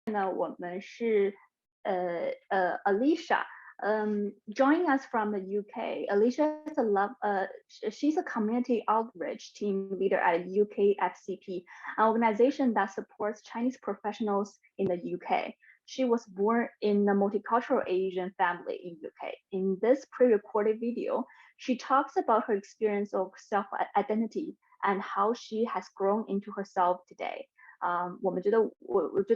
呢，我们是Alicia. Joining us from the UK, Alicia is she's a community outreach team leader at UKFCP, an organization that supports Chinese professionals in the UK. She was born in a multicultural Asian family in UK. In this pre-recorded video, she talks about her experience of self-identity and how she has grown into herself today. 我觉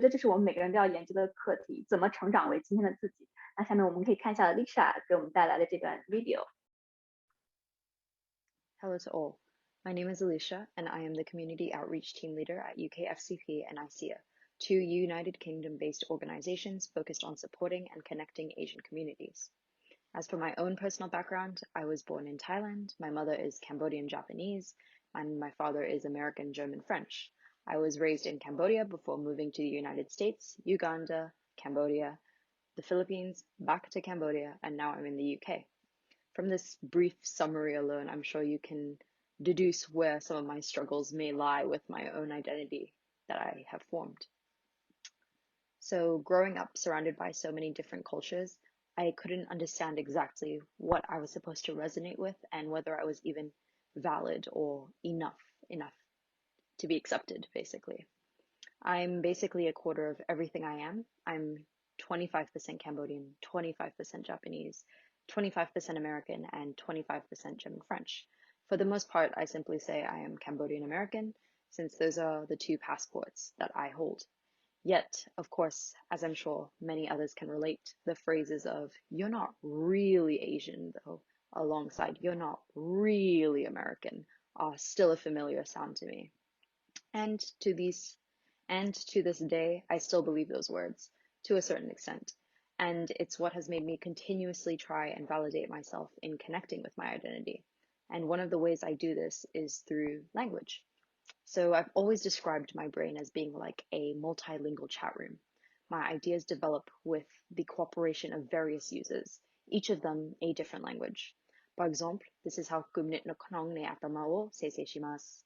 得这是我们每个人都要研究的课题，怎么成长为今天的自己。那下面我们可以看一下 Alicia 给我们带来的这段 video。Hello to all. My name is Alicia, and I am the Community Outreach Team Leader at UKFCP and ICEA, two United Kingdom-based organizations focused on supporting and connecting Asian communities. As for my own personal background, I was born in Thailand. My mother is Cambodian Japanese, and my father is American German French. I was raised in Cambodia before moving to the United States, Uganda, Cambodia, the Philippines, back to Cambodia, and now I'm in the UK. From this brief summary alone, I'm sure you can deduce where some of my struggles may lie with my own identity that I have formed. So, growing up surrounded by so many different cultures, I couldn't understand exactly what I was supposed to resonate with and whether I was even valid or enough to be accepted, basically. I'm basically a quarter of everything I am. I'm 25% Cambodian, 25% Japanese, 25% American, and 25% German French. For the most part, I simply say I am Cambodian American, since those are the two passports that I hold. Yet, of course, as I'm sure many others can relate, the phrases of "you're not really Asian," though, alongside "you're not really American," are still a familiar sound to me. And to this day, I still believe those words, to a certain extent. And it's what has made me continuously try and validate myself in connecting with my identity. And one of the ways I do this is through language. So I've always described my brain as being like a multilingual chat room. My ideas develop with the cooperation of various users, each of them a different language. Par exemple, this is how kumnit no knong ne atamao seisei shimasu.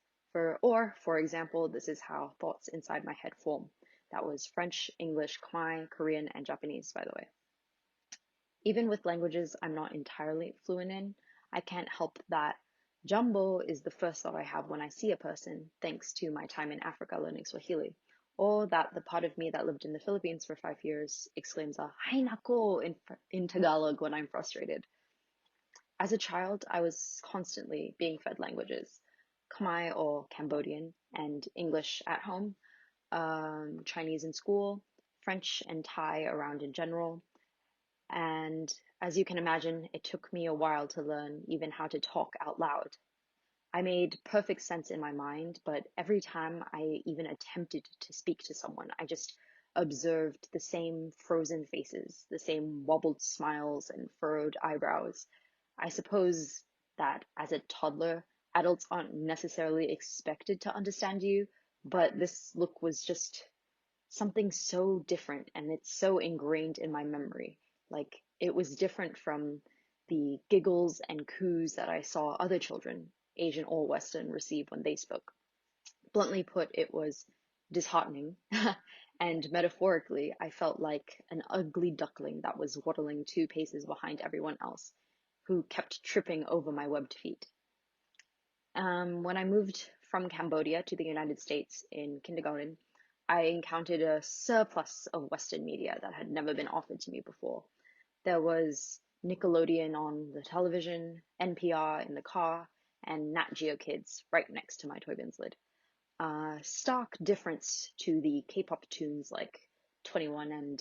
For example, this is how thoughts inside my head form. That was French, English, Khmer, Korean, and Japanese, by the way. Even with languages I'm not entirely fluent in, I can't help that Jumbo is the first thought I have when I see a person, thanks to my time in Africa learning Swahili, or that the part of me that lived in the Philippines for 5 years exclaims a "Hay nako" in Tagalog when I'm frustrated. As a child, I was constantly being fed languages. Khmer or Cambodian, and English at home, Chinese in school, French and Thai around in general. And as you can imagine, it took me a while to learn even how to talk out loud. I made perfect sense in my mind, but every time I even attempted to speak to someone, I just observed the same frozen faces, the same wobbled smiles and furrowed eyebrows. I suppose that as a toddler, adults aren't necessarily expected to understand you, but this look was just something so different, and it's so ingrained in my memory. Like, it was different from the giggles and coos that I saw other children, Asian or Western, receive when they spoke. Bluntly put, it was disheartening. And metaphorically, I felt like an ugly duckling that was waddling 2 paces behind everyone else, who kept tripping over my webbed feet. When I moved from Cambodia to the United States in kindergarten, I encountered a surplus of Western media that had never been offered to me before. There was Nickelodeon on the television, NPR in the car, and Nat Geo Kids right next to my toy bin's lid. Stark difference to the K-pop tunes like 21 and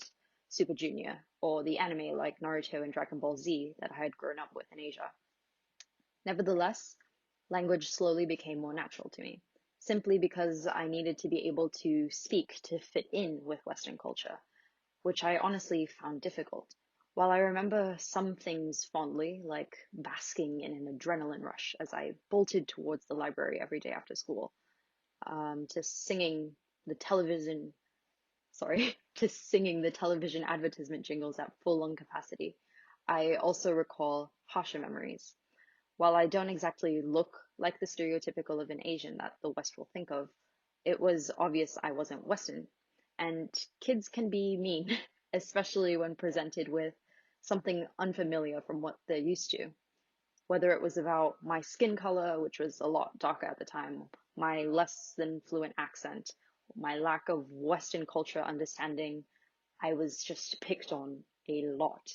Super Junior, or the anime like Naruto and Dragon Ball Z that I had grown up with in Asia. Nevertheless, language slowly became more natural to me, simply because I needed to be able to speak to fit in with Western culture, which I honestly found difficult. While I remember some things fondly, like basking in an adrenaline rush as I bolted towards the library every day after school, to singing the television advertisement jingles at full lung capacity, I also recall harsher memories. While I don't exactly look like the stereotypical of an Asian that the West will think of, it was obvious I wasn't Western. And kids can be mean, especially when presented with something unfamiliar from what they're used to. Whether it was about my skin color, which was a lot darker at the time, my less than fluent accent, my lack of Western culture understanding, I was just picked on a lot.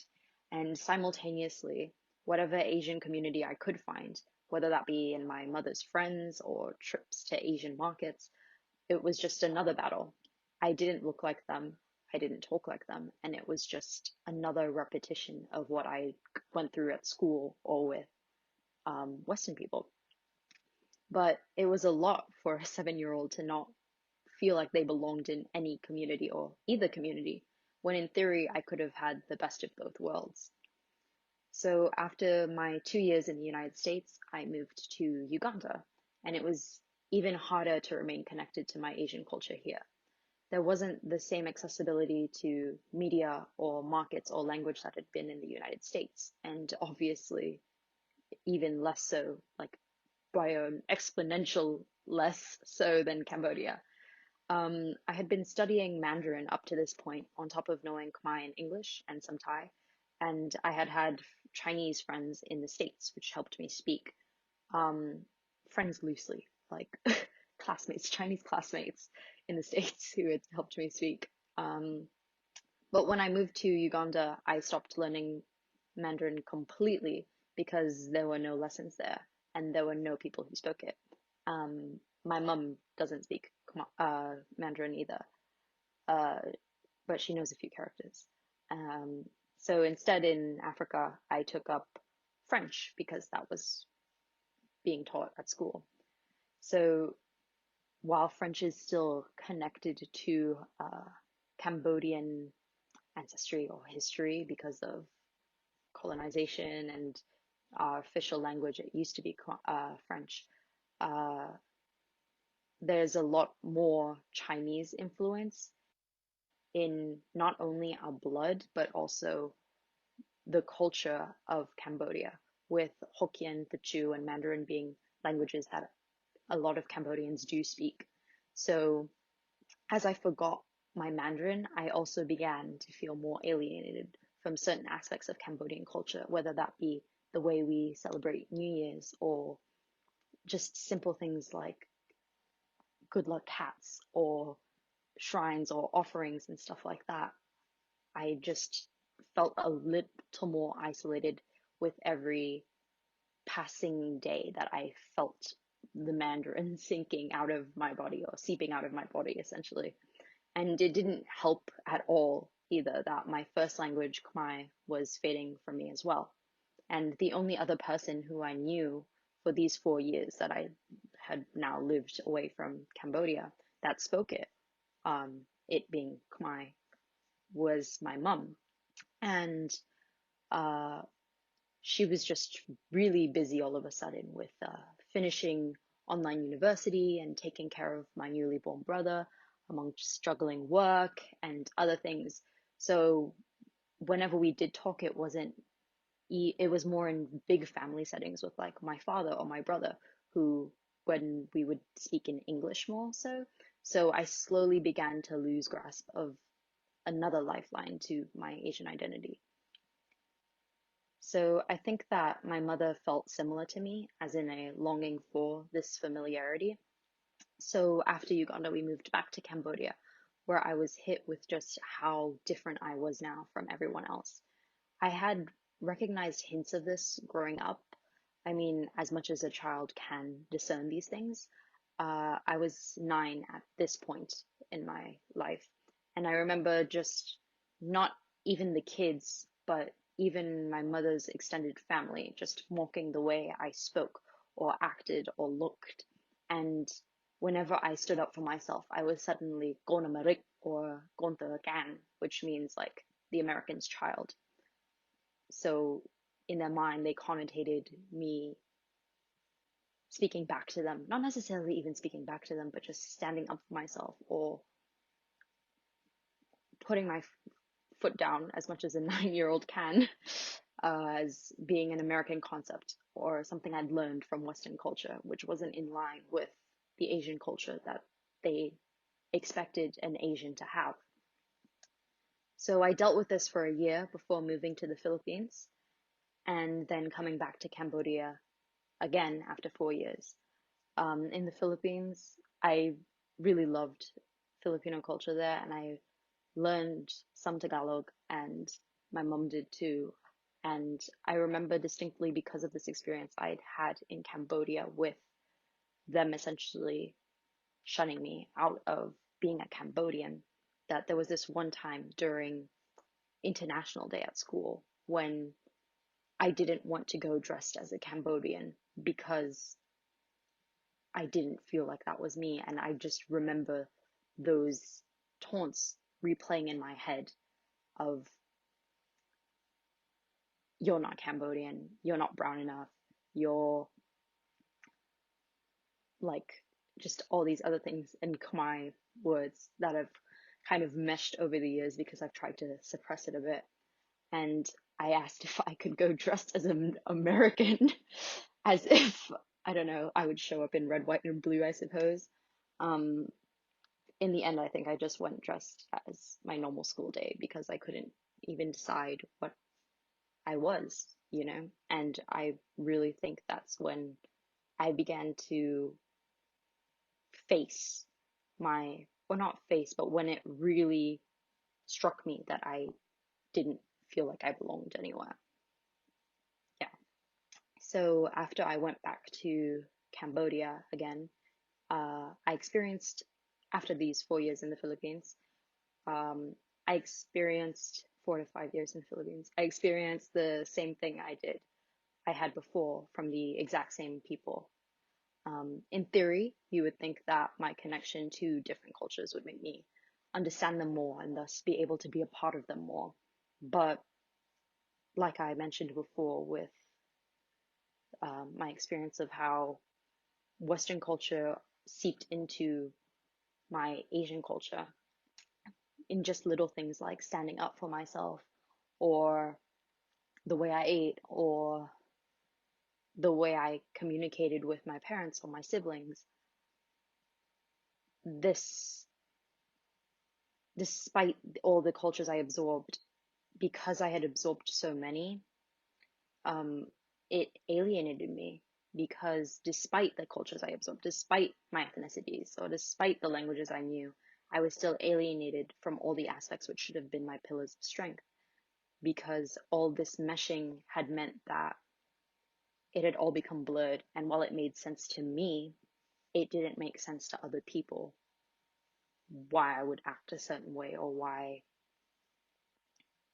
And simultaneously, whatever Asian community I could find, whether that be in my mother's friends or trips to Asian markets, it was just another battle. I didn't look like them. I didn't talk like them. And it was just another repetition of what I went through at school or with Western people. But it was a lot for a 7 year old to not feel like they belonged in any community or either community, when in theory I could have had the best of both worlds. So after my 2 years in the United States, I moved to Uganda, and it was even harder to remain connected to my Asian culture here. There wasn't the same accessibility to media or markets or language that had been in the United States, and obviously even less so, like by an exponential less so than Cambodia. I had been studying Mandarin up to this point, on top of knowing Khmer and English and some Thai, and I had had Chinese friends in the States, which helped me speak. Um, Friends loosely, like classmates, Chinese classmates in the States who had helped me speak. Um, but when I moved to Uganda, I stopped learning Mandarin completely because there were no lessons there and there were no people who spoke it. My mum doesn't speak Mandarin either, uh, but she knows a few characters. Um, so instead, in Africa, I took up French because that was being taught at school. So while French is still connected to Cambodian ancestry or history because of colonization and our official language, it used to be French. Uh, there's a lot more Chinese influence in not only our blood, but also the culture of Cambodia, with Hokkien, Teochew, and Mandarin being languages that a lot of Cambodians do speak. So as I forgot my Mandarin, I also began to feel more alienated from certain aspects of Cambodian culture, whether that be the way we celebrate New Year's or just simple things like good luck hats or shrines or offerings and stuff like that. I just felt a little more isolated with every passing day that I felt the Mandarin sinking out of my body or seeping out of my body, essentially. And it didn't help at all either that my first language, Khmer, was fading from me as well. And the only other person who I knew for these 4 years that I had now lived away from Cambodia that spoke it, it being Khmer, was my mum. And uh, she was just really busy all of a sudden with finishing online university and taking care of my newly born brother, among struggling work and other things. So whenever we did talk, it was more in big family settings with like my father or my brother, who when we would speak in English more so. So I slowly began to lose grasp of another lifeline to my Asian identity. So I think that my mother felt similar to me, as in a longing for this familiarity. So after Uganda, we moved back to Cambodia, where I was hit with just how different I was now from everyone else. I had recognized hints of this growing up. I mean, as much as a child can discern these things. I was 9 at this point in my life. And I remember just not even the kids, but even my mother's extended family just mocking the way I spoke or acted or looked. And whenever I stood up for myself, I was suddenly Gona Marik or Gonta Gan, which means like the American's child. So in their mind, they connotated me speaking back to them, not necessarily even speaking back to them, but just standing up for myself or putting my foot down as much as a 9 year old can, as being an American concept or something I'd learned from Western culture, which wasn't in line with the Asian culture that they expected an Asian to have. So I dealt with this for a year before moving to the Philippines and then coming back to Cambodia again after 4 years. In the Philippines, I really loved Filipino culture there, and I learned some Tagalog, and my mom did too. And I remember distinctly because of this experience I'd had in Cambodia with them essentially shunning me out of being a Cambodian, that there was this one time during International Day at school when I didn't want to go dressed as a Cambodian because I didn't feel like that was me. And I just remember those taunts replaying in my head of, you're not Cambodian, you're not brown enough, you're like just all these other things in Khmer words that have kind of meshed over the years because I've tried to suppress it a bit. And I asked if I could go dressed as an American, as if, I don't know, I would show up in red, white, and blue, I suppose. Um, in the end, I think I just went dressed as my normal school day because I couldn't even decide what I was, you know? And I really think that's when I began to face my, or not face, but when it really struck me that I didn't feel like I belonged anywhere. Yeah. So after I went back to Cambodia again, I experienced, after these 4 years in the Philippines, um, I experienced 4 to 5 years in the Philippines. I experienced the same thing I had before from the exact same people. In theory, you would think that my connection to different cultures would make me understand them more and thus be able to be a part of them more. But like I mentioned before, with my experience of how Western culture seeped into my Asian culture in just little things like standing up for myself, or the way I ate, or the way I communicated with my parents or my siblings. This, despite all the cultures I absorbed, because I had absorbed so many, um, it alienated me because despite the cultures I absorbed, despite my ethnicities, or despite the languages I knew, I was still alienated from all the aspects which should have been my pillars of strength, because all this meshing had meant that it had all become blurred. And while it made sense to me, it didn't make sense to other people why I would act a certain way, or why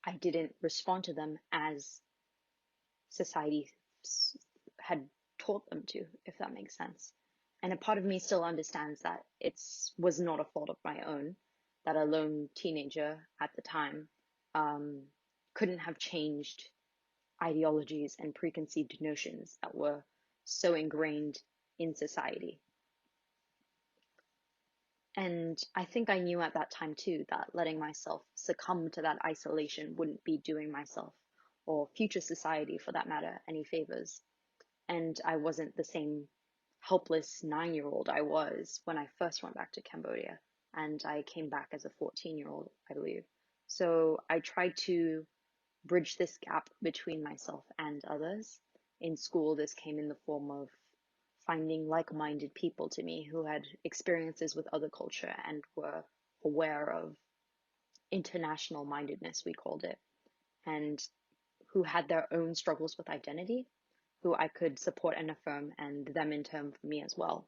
I didn't respond to them as society had taught them to, if that makes sense. And a part of me still understands that it was not a fault of my own, that a lone teenager at the time um, couldn't have changed ideologies and preconceived notions that were so ingrained in society. And I think I knew at that time too that letting myself succumb to that isolation wouldn't be doing myself, or future society for that matter, any favors. And I wasn't the same helpless 9-year-old I was when I first went back to Cambodia. And I came back as a 14-year-old, I believe. So I tried to bridge this gap between myself and others. In school, this came in the form of finding like-minded people to me who had experiences with other culture and were aware of international mindedness, we called it, and who had their own struggles with identity, who I could support and affirm, and them in turn for me as well.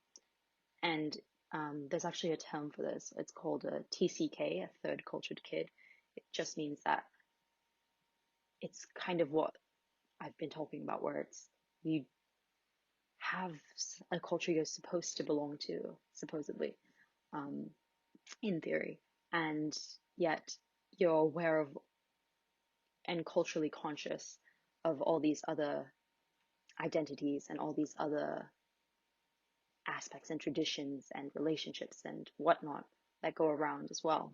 And there's actually a term for this. It's called a TCK, a third cultured kid. It just means that it's kind of what I've been talking about, where it's, you have a culture you're supposed to belong to, supposedly, um, in theory, and yet you're aware of and culturally conscious of all these other identities and all these other aspects and traditions and relationships and whatnot that go around as well.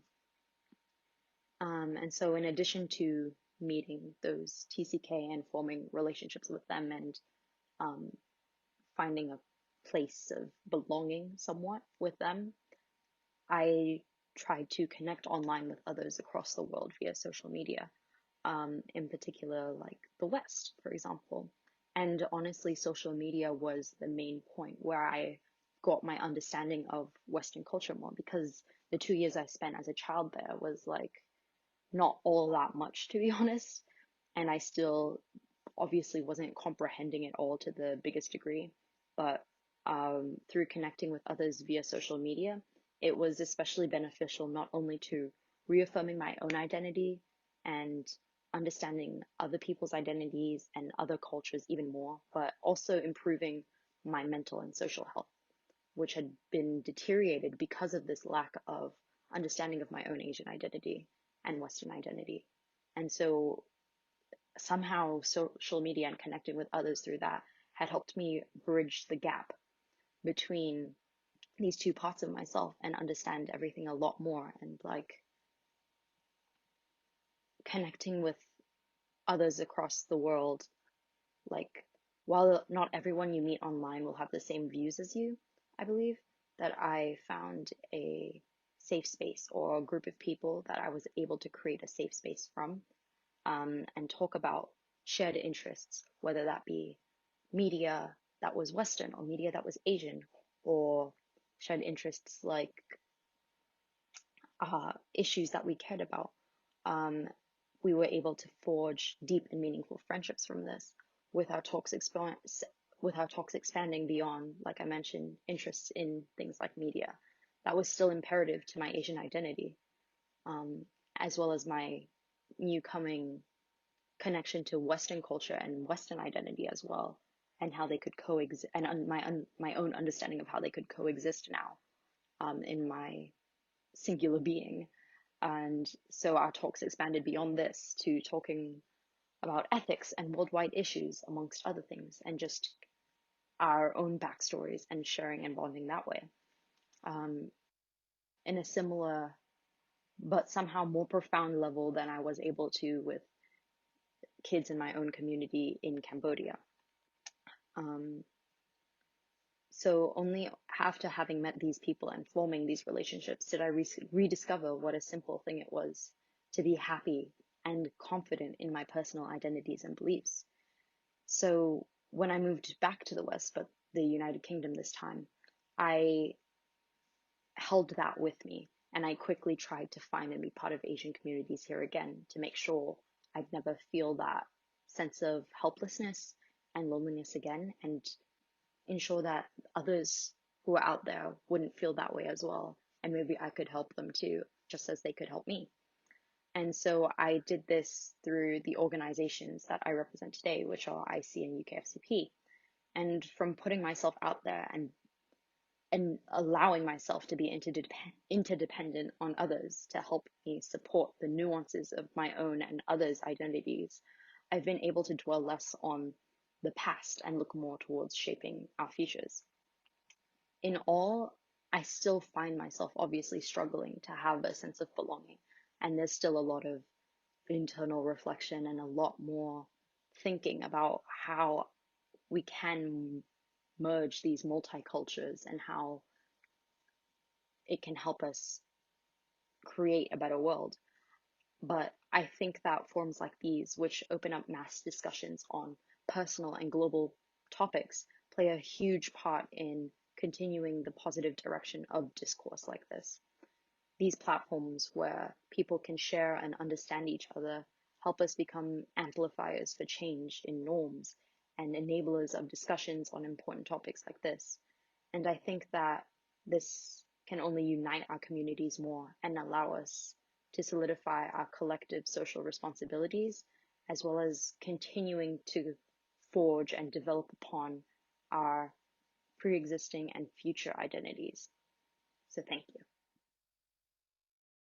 And so, in addition to meeting those TCK and forming relationships with them, and um, finding a place of belonging somewhat with them, I tried to connect online with others across the world via social media, in particular, like the West, for example. And honestly, social media was the main point where I got my understanding of Western culture more, because the 2 years I spent as a child there was like not all that much, to be honest. And I still obviously wasn't comprehending it all to the biggest degree. But through connecting with others via social media, it was especially beneficial not only to reaffirming my own identity and understanding other people's identities and other cultures even more, but also improving my mental and social health, which had been deteriorated because of this lack of understanding of my own Asian identity and Western identity. And so somehow social media and connecting with others through that had helped me bridge the gap between these two parts of myself and understand everything a lot more, and like connecting with others across the world. Like, while not everyone you meet online will have the same views as you, I believe that I found a safe space or a group of people that I was able to create a safe space from, and talk about shared interests, whether that be media that was Western or media that was Asian, or shared interests like issues that we cared about. Um, we were able to forge deep and meaningful friendships from this, with our talks expanding beyond, like I mentioned, interests in things like media. That was still imperative to my Asian identity, um, as well as my new coming connection to Western culture and Western identity as well, and how they could coexist, and my own understanding of how they could coexist now, in my singular being. And so our talks expanded beyond this to talking about ethics and worldwide issues, amongst other things, and just our own backstories and sharing and bonding that way. Um, in a similar but somehow more profound level than I was able to with kids in my own community in Cambodia. Um, so only after having met these people and forming these relationships did I rediscover what a simple thing it was to be happy and confident in my personal identities and beliefs. So when I moved back to the West, but the United Kingdom this time, I held that with me, and I quickly tried to find and be part of Asian communities here again to make sure I'd never feel that sense of helplessness and loneliness again, and ensure that others who are out there wouldn't feel that way as well. And maybe I could help them too, just as they could help me. And so I did this through the organizations that I represent today, which are IC and UKFCP. And from putting myself out there and allowing myself to be interdependent on others to help me support the nuances of my own and others' identities, I've been able to dwell less on the past and look more towards shaping our futures. In all, I still find myself obviously struggling to have a sense of belonging, and there's still a lot of internal reflection and a lot more thinking about how we can merge these multicultures and how it can help us create a better world. But I think that forums like these, which open up mass discussions on personal and global topics, play a huge part in continuing the positive direction of discourse like this. These platforms where people can share and understand each other help us become amplifiers for change in norms and enablers of discussions on important topics like this. And I think that this can only unite our communities more and allow us to solidify our collective social responsibilities, as well as continuing to forge and develop upon our pre existing and future identities. So, thank you.